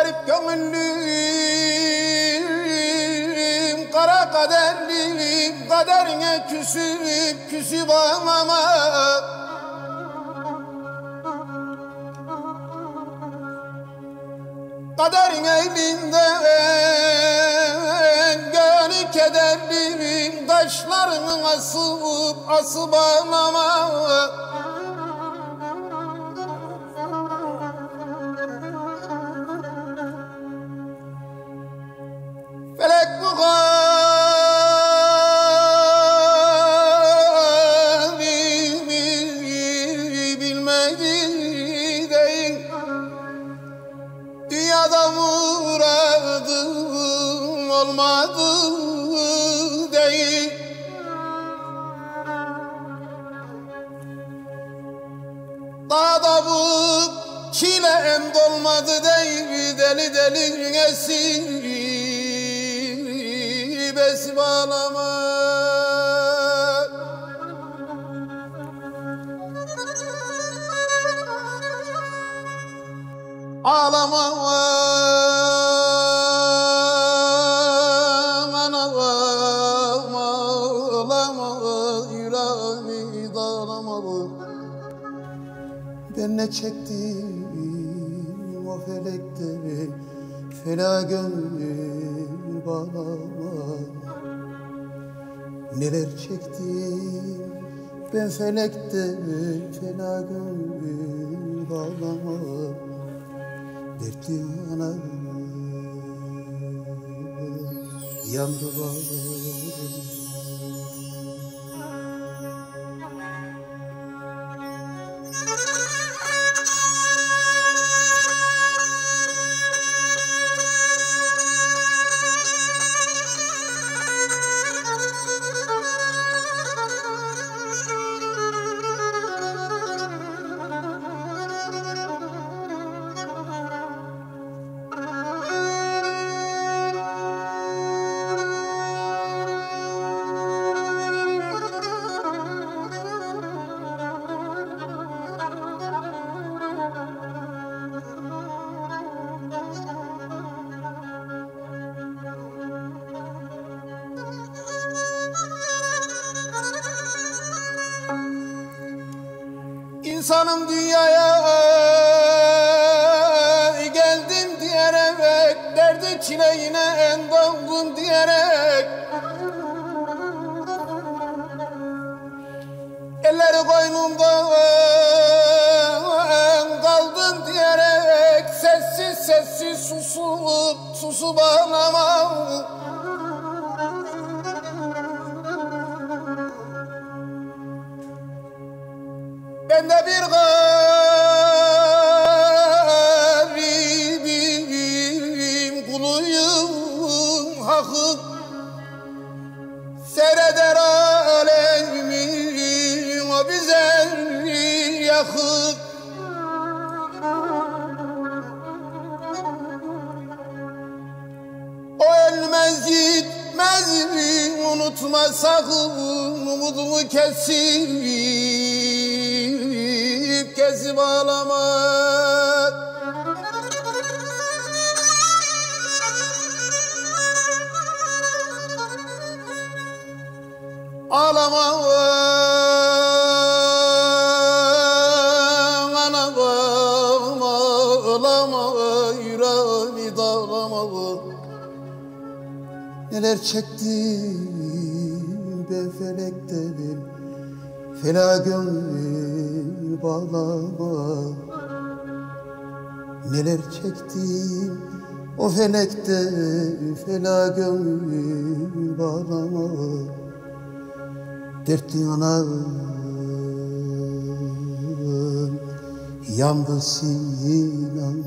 garip gönüllüm, kara kaderliyim, kaderine küsüp ağlama. Kaderin elinden gönül kederliyim, kaşlarını asıp ağlama. Felek bu halimi bilmedi değil, dünyada muradım olmadı değil. Dağda bu çilem dolmadı değil, deli deli esip ağlama. Ağlama anam, ağlama yüreğimi dağlama. Ben ne çektim o felekte, fena gönül bağlama. Neler çektim ben felekte, fena gönül bağlama. Dertli anam yandı bağlarım. İnsanım dünyaya geldim diyerek, derdi çileğine endaldım diyerek, elleri koynumda kaldım diyerek, sessiz susup ağlamam. Ben de bir garibim, kuluyum hakkın, seyreder alemi o bize yakın. O ölmez gitmez mi, unutma sakın, umudumu kesip ağlama. Ağlama anam, ağlama yüreğimi dağlama. Neler çektim ben felekte, fena gönül bağlama. Neler çektim o felekte, fena gönül bağlama. Dertli anam yandı sinan.